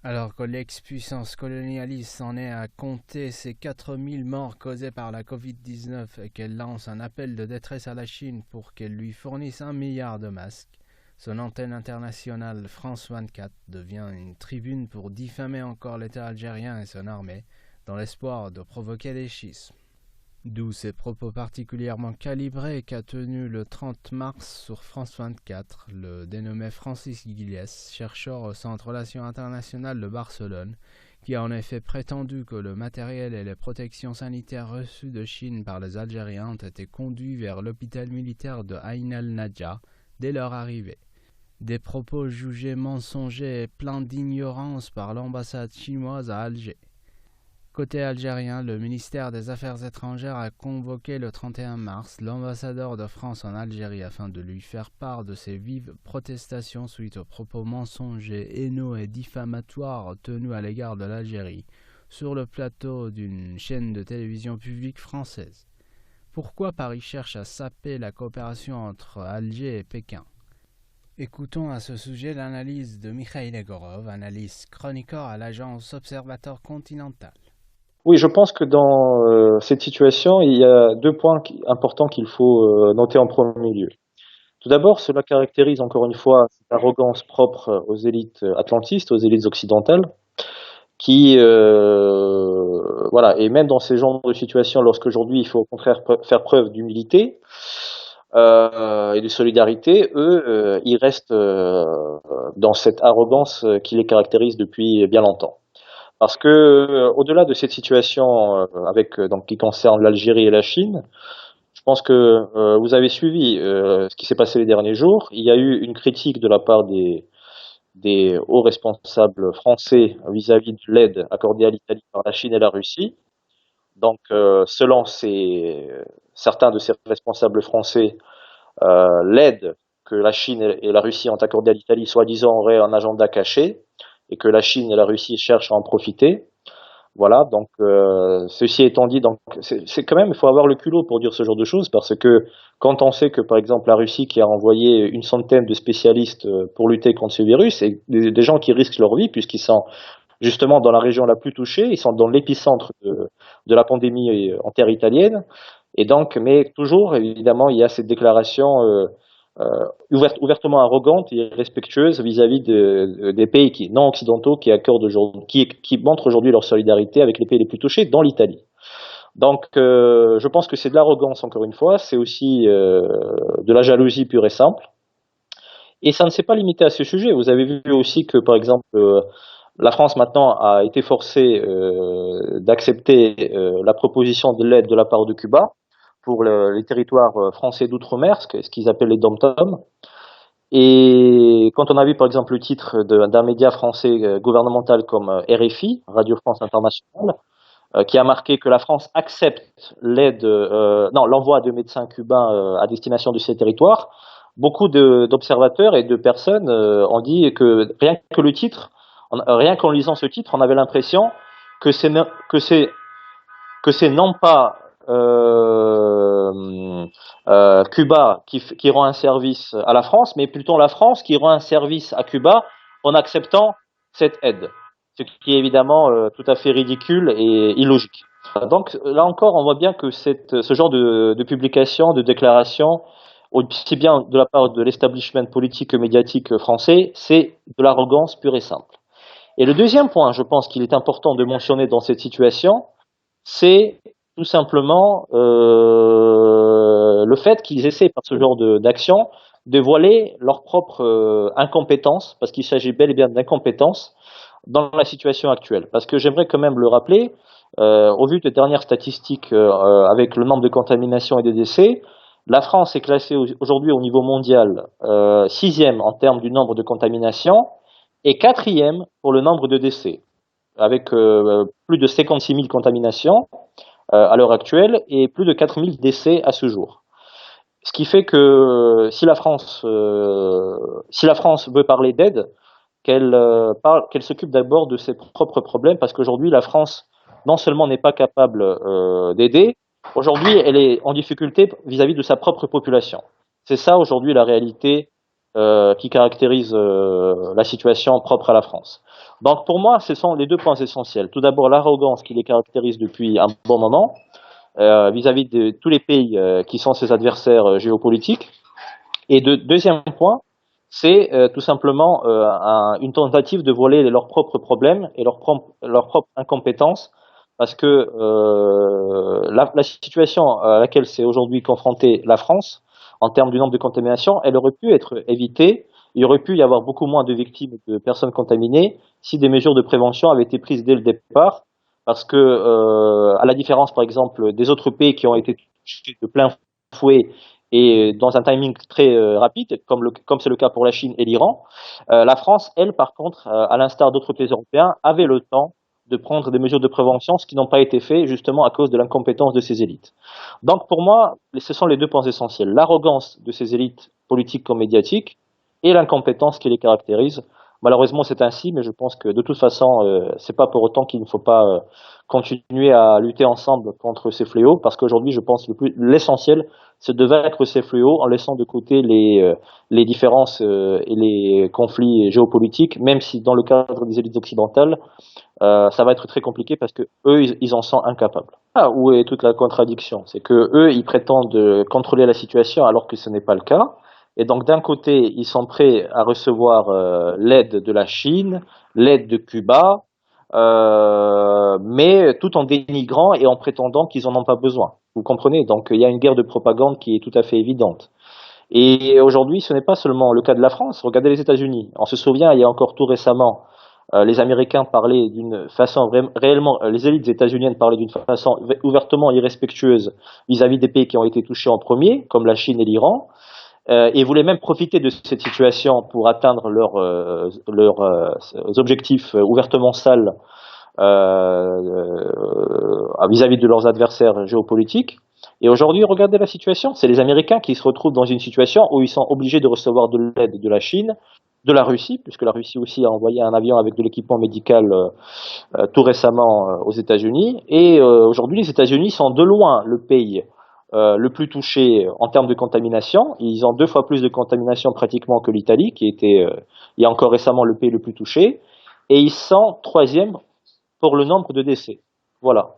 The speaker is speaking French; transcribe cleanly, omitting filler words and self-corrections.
Alors que l'ex-puissance colonialiste en est à compter ses 4000 morts causés par la Covid-19 et qu'elle lance un appel de détresse à la Chine pour qu'elle lui fournisse 1 milliard de masques, son antenne internationale France 24 devient une tribune pour diffamer encore l'État algérien et son armée, dans l'espoir de provoquer des schismes. D'où ces propos particulièrement calibrés qu'a tenu le 30 mars sur France 24 le dénommé Francis Guillès, chercheur au Centre Relations Internationales de Barcelone, qui a en effet prétendu que le matériel et les protections sanitaires reçues de Chine par les Algériens ont été conduits vers l'hôpital militaire de Ain al-Nadja dès leur arrivée. Des propos jugés mensongers et pleins d'ignorance par l'ambassade chinoise à Alger. Côté algérien, le ministère des Affaires étrangères a convoqué le 31 mars l'ambassadeur de France en Algérie afin de lui faire part de ses vives protestations suite aux propos mensongers, haineux et diffamatoires tenus à l'égard de l'Algérie sur le plateau d'une chaîne de télévision publique française. Pourquoi Paris cherche à saper la coopération entre Alger et Pékin? Écoutons à ce sujet l'analyse de Mikhail Egorov, analyste chroniqueur à l'agence Observateur Continental. Oui, je pense que dans cette situation, il y a deux points importants qu'il faut noter en premier lieu. Tout d'abord, cela caractérise encore une fois cette arrogance propre aux élites atlantistes, aux élites occidentales, qui, voilà, et même dans ces genres de situations, lorsqu'aujourd'hui il faut au contraire faire preuve d'humilité et de solidarité, eux, ils restent dans cette arrogance qui les caractérise depuis bien longtemps. Parce que, au-delà de cette situation avec donc qui concerne l'Algérie et la Chine, je pense que vous avez suivi ce qui s'est passé les derniers jours. Il y a eu une critique de la part des hauts responsables français vis-à-vis de l'aide accordée à l'Italie par la Chine et la Russie. Donc, selon certains de ces responsables français, l'aide que la Chine et la Russie ont accordée à l'Italie, soi-disant, aurait un agenda caché et que la Chine et la Russie cherchent à en profiter. Voilà, donc ceci étant dit, donc c'est quand même, il faut avoir le culot pour dire ce genre de choses, parce que quand on sait que par exemple la Russie qui a envoyé une centaine de spécialistes pour lutter contre ce virus, et des gens qui risquent leur vie puisqu'ils sont justement dans la région la plus touchée, ils sont dans l'épicentre de la pandémie en terre italienne, et donc, mais toujours évidemment il y a cette déclaration ouvertement arrogante et respectueuse vis-à-vis des pays non occidentaux qui accordent aujourd'hui, qui montrent aujourd'hui leur solidarité avec les pays les plus touchés, dont l'Italie. Donc, je pense que c'est de l'arrogance encore une fois, c'est aussi de la jalousie pure et simple. Et ça ne s'est pas limité à ce sujet. Vous avez vu aussi que, par exemple, la France maintenant a été forcée d'accepter la proposition de l'aide de la part de Cuba pour les territoires français d'outre-mer, ce qu'ils appellent les dom-tom. Et quand on a vu par exemple le titre d'un média français gouvernemental comme RFI, Radio France Internationale, qui a marqué que la France accepte l'envoi de médecins cubains à destination de ces territoires, beaucoup d'observateurs et de personnes ont dit que rien qu'en lisant ce titre, on avait l'impression que c'est non pas Cuba qui rend un service à la France, mais plutôt la France qui rend un service à Cuba en acceptant cette aide. Ce qui est évidemment tout à fait ridicule et illogique. Donc là encore, on voit bien que ce genre de publication, de déclaration, aussi bien de la part de l'establishment politique que médiatique français, c'est de l'arrogance pure et simple. Et le deuxième point, je pense qu'il est important de mentionner dans cette situation, c'est tout simplement le fait qu'ils essaient par ce genre d'action de voiler leur propre incompétence, parce qu'il s'agit bel et bien d'incompétence dans la situation actuelle. Parce que j'aimerais quand même le rappeler, au vu des dernières statistiques avec le nombre de contaminations et de décès, la France est classée aujourd'hui au niveau mondial sixième en termes du nombre de contaminations et quatrième pour le nombre de décès, avec plus de 56 000 contaminations à l'heure actuelle et plus de 4 000 décès à ce jour. Ce qui fait que si la France veut parler d'aide, qu'elle s'occupe d'abord de ses propres problèmes, parce qu'aujourd'hui la France non seulement n'est pas capable d'aider, aujourd'hui elle est en difficulté vis-à-vis de sa propre population. C'est ça aujourd'hui la réalité qui caractérisent la situation propre à la France. Donc pour moi, ce sont les deux points essentiels. Tout d'abord, l'arrogance qui les caractérise depuis un bon moment vis-à-vis de tous les pays qui sont ses adversaires géopolitiques. Et deuxième point, c'est tout simplement une tentative de voler leurs propres problèmes et leur propre incompétence, parce que la situation à laquelle s'est aujourd'hui confrontée la France, en termes du nombre de contaminations, elle aurait pu être évitée. Il aurait pu y avoir beaucoup moins de victimes de personnes contaminées si des mesures de prévention avaient été prises dès le départ, parce que à la différence, par exemple, des autres pays qui ont été touchés de plein fouet et dans un timing très rapide, comme c'est le cas pour la Chine et l'Iran, la France, elle, par contre, à l'instar d'autres pays européens, avait le temps de prendre des mesures de prévention, ce qui n'ont pas été fait justement à cause de l'incompétence de ces élites. Donc pour moi, ce sont les deux points essentiels, l'arrogance de ces élites politiques comme médiatiques et l'incompétence qui les caractérise. Malheureusement, c'est ainsi, mais je pense que de toute façon, c'est pas pour autant qu'il ne faut pas continuer à lutter ensemble contre ces fléaux, parce qu'aujourd'hui, je pense que l'essentiel, c'est de vaincre ces fléaux en laissant de côté les différences et les conflits géopolitiques, même si dans le cadre des élites occidentales, ça va être très compliqué parce que eux, ils en sont incapables. Ah, où est toute la contradiction? C'est que eux, ils prétendent contrôler la situation alors que ce n'est pas le cas. Et donc d'un côté, ils sont prêts à recevoir l'aide de la Chine, l'aide de Cuba, mais tout en dénigrant et en prétendant qu'ils en ont pas besoin. Vous comprenez? Donc il y a une guerre de propagande qui est tout à fait évidente. Et aujourd'hui, ce n'est pas seulement le cas de la France. Regardez les États-Unis. On se souvient, il y a encore tout récemment, les Américains parlaient d'une façon réellement, les élites états-uniennes parlaient d'une façon ouvertement irrespectueuse vis-à-vis des pays qui ont été touchés en premier, comme la Chine et l'Iran, et voulaient même profiter de cette situation pour atteindre leurs objectifs ouvertement sales vis-à-vis de leurs adversaires géopolitiques. Et aujourd'hui, regardez la situation. C'est les Américains qui se retrouvent dans une situation où ils sont obligés de recevoir de l'aide de la Chine, de la Russie, puisque la Russie aussi a envoyé un avion avec de l'équipement médical tout récemment aux États-Unis. Et aujourd'hui, les États-Unis sont de loin le pays le plus touché en termes de contamination. Ils ont 2 fois plus de contamination pratiquement que l'Italie, qui était il y a encore récemment le pays le plus touché. Et ils sont troisième pour le nombre de décès. Voilà.